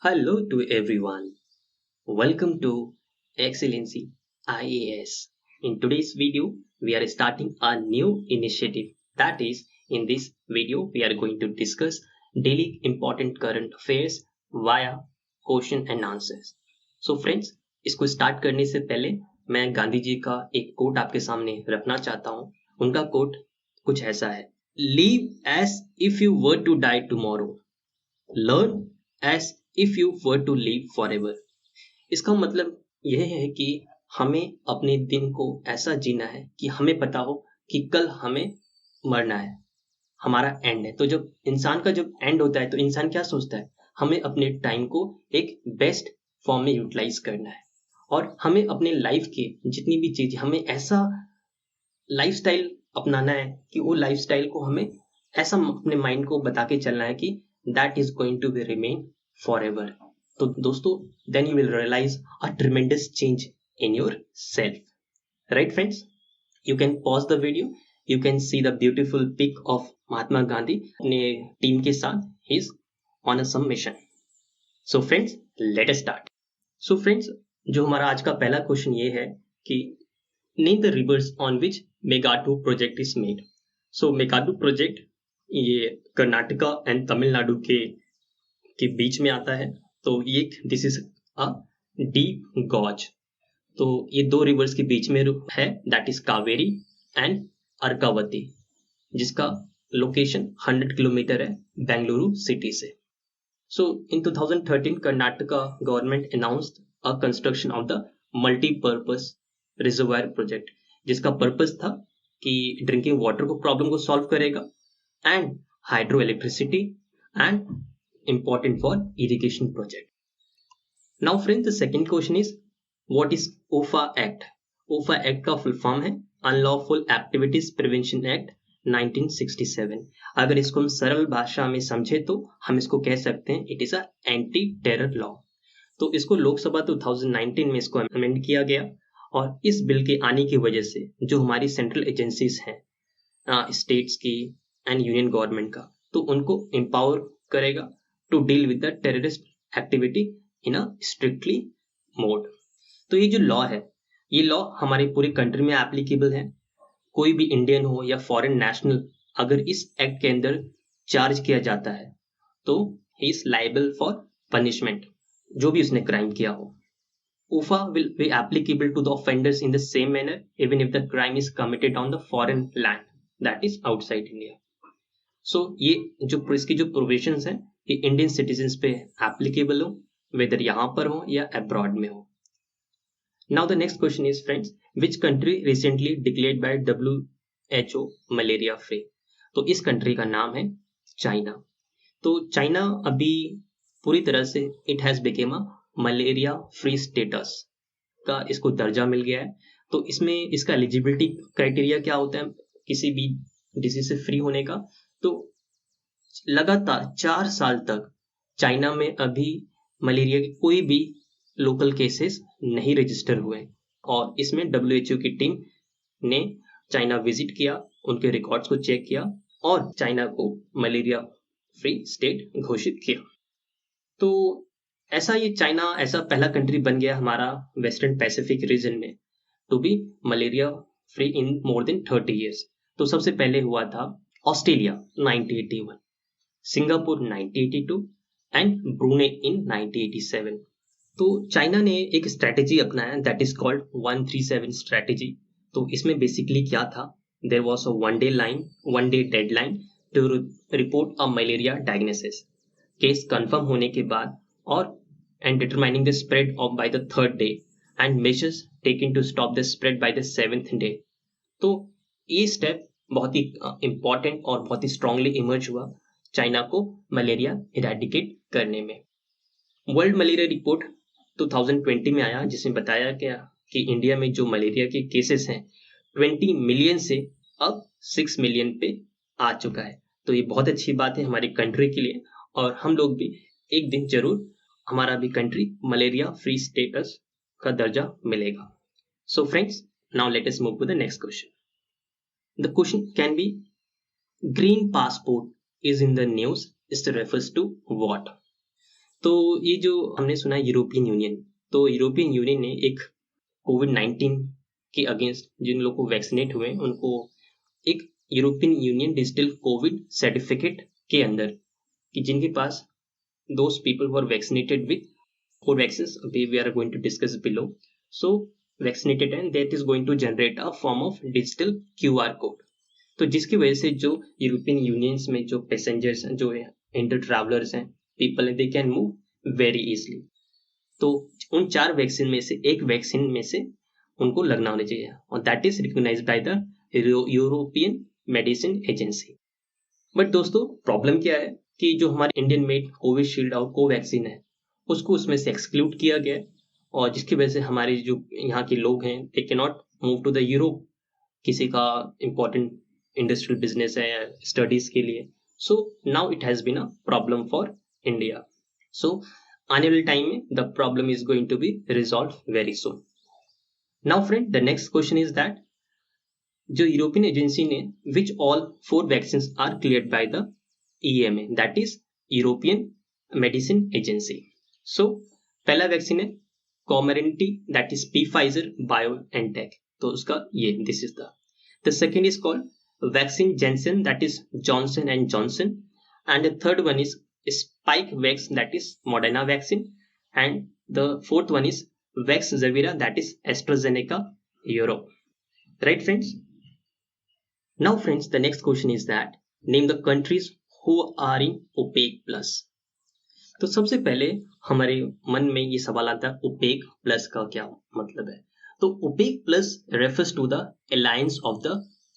Hello to everyone. Welcome to excelNsee IAS. In today's video, we are starting a new initiative. That is, in this video, we are going to discuss daily important current affairs via question and answers. So friends, इसको start करने से पहले मैं गांधी जी का एक coat आपके सामने रखना चाहता हूँ. उनका कोट कुछ ऐसा है: Live as if you were to die tomorrow. Learn as if you were to live forever. इसका मतलब यह है कि हमें अपने दिन को ऐसा जीना है कि हमें पता हो कि कल हमें मरना है, हमारा एंड है. तो जब इंसान का जब एंड होता है तो इंसान क्या सोचता है? हमें अपने टाइम को एक बेस्ट फॉर्म में यूटिलाइज करना है और हमें अपने लाइफ के जितनी भी चीज हमें ऐसा लाइफस्टाइल अपनाना है कि वो लाइफस्टाइल को हमें ऐसा अपने माइंड को बता के चलना है कि that is going to be remain forever. तो दोस्तों, then you will realize a tremendous change in yourself. Right friends, you can pause the video. You can see the beautiful pic of Mahatma Gandhi अपने team के साथ. He is on a some mission. So friends, let us start. So friends, जो हमारा आज का पहला question ये है कि name the rivers on which Mekedatu project is made. So Mekedatu project ये कर्नाटका एंड तमिलनाडु के बीच में आता है. तो ये this is a deep gorge. तो ये दो रिवर्स के बीच में है, that is Kaveri and Arkavathi, जिसका लोकेशन 100 किलोमीटर है बेंगलुरु सिटी से. So in 2013 Karnataka government announced a construction of the multipurpose reservoir project, जिसका पर्पस था कि ड्रिंकिंग वाटर को प्रॉब्लम को सॉल्व करेगा and hydro electricity and important for irrigation project. Now friends, the second question is what is OFA Act? OFA Act का full form है Unlawful Activities Prevention Act 1967. अगर इसको हम सरल भाषा में समझे तो हम इसको कह सकते हैं it is a anti terror law. तो इसको लोकसभा 2019 में इसको अमेंड किया गया और इस बिल के आने की वजह से जो हमारी सेंट्रल एजेंसीज हैं, स्टेट्स की एंड यूनियन गवर्नमेंट का, तो उनको एम्पावर करेगा to deal with the terrorist activity in a strictly mode. तो ये जो लॉ है, ये लॉ हमारी पूरी कंट्री में एप्लीकेबल है. कोई भी इंडियन हो या फॉरेन नेशनल अगर इस एक्ट के अंदर चार्ज किया जाता है तो he is liable for punishment, जो भी उसने क्राइम किया हो. OFA will be applicable to the offenders in the same manner even if the crime is committed on the foreign land, that is outside India. So ये जो इसकी जो provisions हैं ये इंडियन सिटीजन्स पे एप्लीकेबल हो, वेदर यहाँ पर हो या अब्रॉड में हो. Now the next question is friends, which country recently declared by WHO malaria free. तो इस कंट्री का नाम है चाइना. तो चाइना अभी पूरी तरह से it has became a malaria free status का इसको दर्जा मिल गया है. तो इसमें इसका एलिजिबिलिटी क्राइटेरिया क्या होता है किसी भी डिजीज से फ्री होने का? तो लगातार 4 साल तक चाइना में अभी मलेरिया के कोई भी लोकल केसेस नहीं रजिस्टर हुए और इसमें WHO की टीम ने चाइना विजिट किया, उनके रिकॉर्ड्स को चेक किया और चाइना को मलेरिया फ्री स्टेट घोषित किया. तो ऐसा ये चाइना ऐसा पहला कंट्री बन गया हमारा वेस्टर्न पैसिफिक रीजन में to be malaria free in more than 30 years. तो सबसे पहले हुआ था Australia 1981, Singapore 1982 and Brunei in 1987. तो चाइना ने एक स्ट्रेटेजी अपनाया दैट इज कॉल्ड 137 स्ट्रेटेजी. तो इसमें बेसिकली क्या था, there was a one day deadline to report a malaria diagnosis case confirm होने के बाद और and determining the spread of by the third day and measures taken to stop the spread by the 7th day. तो ये step बहुत ही important और बहुत ही स्ट्रांगली इमर्ज हुआ चाइना को मलेरिया इरेडिकेट करने में. वर्ल्ड मलेरिया रिपोर्ट 2020 में आया जिसमें बताया गया कि इंडिया में जो मलेरिया के केसेस हैं 20 मिलियन से अब 6 मिलियन पे आ चुका है. तो ये बहुत अच्छी बात है हमारी कंट्री के लिए और हम लोग भी एक दिन जरूर हमारा भी कंट्री मलेरिया फ्री स्टेटस का दर्जा मिलेगा. So friends, now let us move to the next question. The question can be green passport is in the news. It refers to what? तो ये जो हमने सुना यूरोपियन यूनियन, तो यूरोपियन यूनियन ने एक कोविड-19 के अगेंस्ट जिन लोग को वैक्सीनेट हुए उनको एक European union digital Covid certificate के अंदर कि जिनके पास those people who are vaccinated with four vaccines we are going to discuss below. So vaccinated and that is going to generate a form of digital QR code. तो जिसकी वजह से जो European unions में जो पैसेंजर्स हैं, जो inter travellers हैं, पीपल हैं, they can move very easily. तो उन 4 वैक्सीन में से एक वैक्सीन में से उनको लगना होना चाहिए और that is recognised by the European medicine agency. But दोस्तों प्रॉब्लम क्या है कि जो हमारे इंडियन मेड कोविशील्ड और कोवैक्सीन है उसको उसमें से एक्सक्लूड किया गया है और जिसकी वजह से हमारे जो यहाँ के लोग हैं they cannot move to to द यूरोप. किसी का इम्पोर्टेंट इंडस्ट्रियल बिजनेस है या स्टडीज के लिए. So now it has been a problem for India. सो आने वाले टाइम में the problem is going to be resolve very soon. Now friend the next question is that जो यूरोपियन एजेंसी ने which all 4 vaccine are cleared by the EMA, that is European Medicine Agency. So पहला vaccine है Comirnaty, that is Pfizer BioNTech. तो उसका ये this is the second is called vaccine Janssen, that is Johnson and Johnson, and the third one is Spikevax, that is Moderna vaccine, and the fourth one is Vaxzevria, that is AstraZeneca Europe. Right friends? Now friends, the next question is that name the countries who are in OPEC plus. तो सबसे पहले हमारे मन में ये सवाल आता है OPEC plus का क्या मतलब है. तो OPEC plus refers to the alliance of the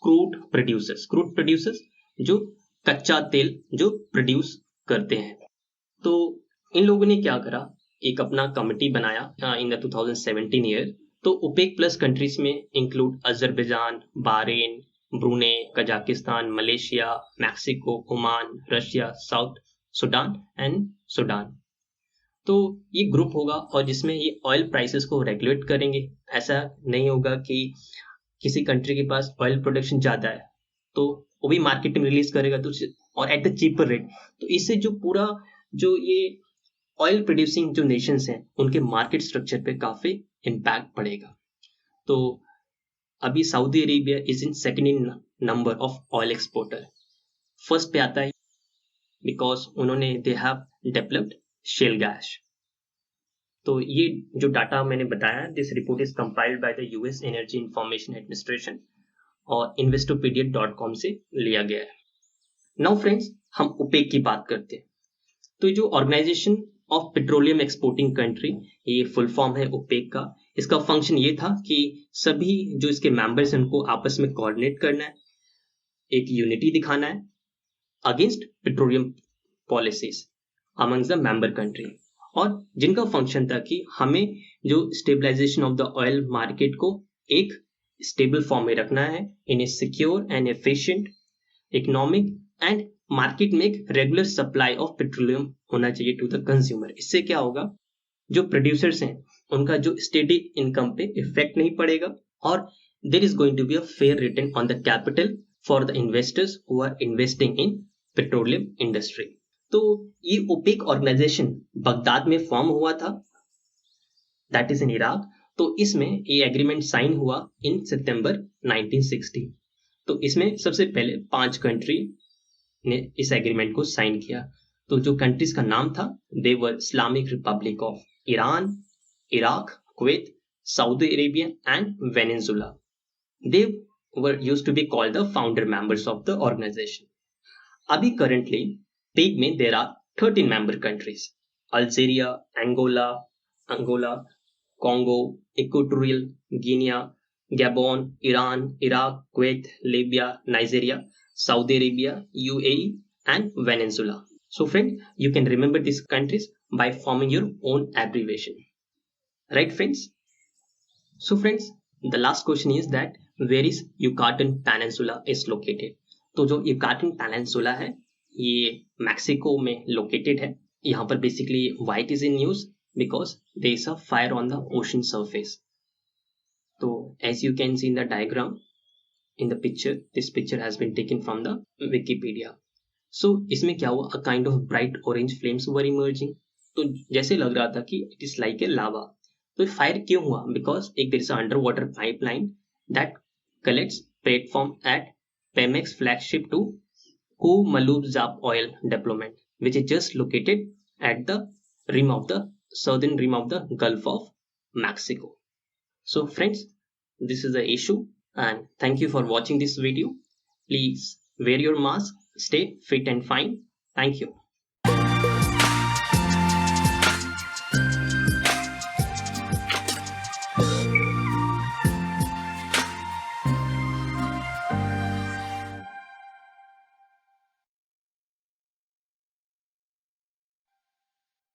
crude producers जो कच्चा तेल जो प्रोड्यूस करते हैं. तो इन लोगों ने क्या करा, एक अपना कमिटी बनाया इन द 2017 ईयर. तो OPEC plus कंट्रीज में include Azerbaijan, Bahrain, ब्रूने, Kazakhstan, Malaysia, Mexico, Oman, Russia, south Sudan and Sudan. तो ये ग्रुप होगा और जिसमें ये ऑयल प्राइसेस को रेगुलेट करेंगे. ऐसा नहीं होगा कि किसी कंट्री के पास ऑयल प्रोडक्शन ज्यादा है तो वो भी मार्केट में रिलीज करेगा तो और एट द चीपर रेट. तो इससे जो पूरा जो ये ऑयल प्रोड्यूसिंग जो नेशंस हैं उनके मार्केट स्ट्रक्चर पे काफी इम्पैक्ट पड़ेगा. तो अभी Saudi Arabia is in second in number of oil exporter. First पे आता है बिकॉज उन्होंने they have developed shell gas. तो ये जो डाटा मैंने बताया this report is compiled by the US energy information administration और investopedia.com से लिया गया है. नाउ फ्रेंड्स हम ओपेक की बात करते हैं. तो जो organisation of petroleum exporting country, ये फुल फॉर्म है ओपेक का. इसका फंक्शन ये था कि सभी जो इसके मेंबर्स हैं उनको आपस में कोऑर्डिनेट करना है, एक यूनिटी दिखाना है against petroleum policies amongst the member country. और जिनका फंक्शन था कि हमें जो stabilization of the oil market को एक स्टेबल फॉर्म में रखना है in a secure and efficient economic and market में एक रेगुलर सप्लाई ऑफ पेट्रोलियम होना चाहिए टू द कंज्यूमर. इससे क्या होगा, जो प्रोड्यूसर्स हैं उनका जो स्टेडी इनकम पे इफेक्ट नहीं पड़ेगा और there is going to be a fair return on the capital for the investors who are investing in petroleum industry. तो ये ओपेक ऑर्गेनाइजेशन बगदाद में फॉर्म हुआ था, दैट इज इन इराक. तो इसमें ये एग्रीमेंट साइन हुआ इन सितंबर 1960. तो इसमें सबसे पहले 5 कंट्री ने इस एग्रीमेंट को साइन किया. तो जो कंट्रीज का नाम था they were Islamic Republic of Iran, Iraq, Kuwait, Saudi Arabia and Venezuela. They were used to be called the founder members of the organization. अभी करंटली पेग में there are 13 member countries: Algeria, Angola, Congo, Equatorial Guinea, Gabon, Iran, Iraq, Kuwait, Libya, Nigeria, Saudi Arabia, UAE and Venezuela. So friend, you can remember these countries by forming your own abbreviation. Right friends? So friends, the last question is that where is Yucatan Peninsula is located? तो जो Yucatan Peninsula है ये Mexico में located है. यहाँ पर basically white is in use because there is a fire on the ocean surface. तो as you can see in the diagram, in the picture, this picture has been taken from the Wikipedia. So इसमें क्या हुआ, a kind of bright orange flames were emerging तो जैसे लग रहा था कि it is like a lava. तो फायर क्यों हुआ? बिकॉज एक there is under water pipeline that collects platform at Pemex flagship to Kumalubzap oil development, which is just located at the rim of the southern rim of the Gulf of Mexico. So friends, this is the issue, and thank you for watching this video. Please wear your mask, stay fit and fine. Thank you.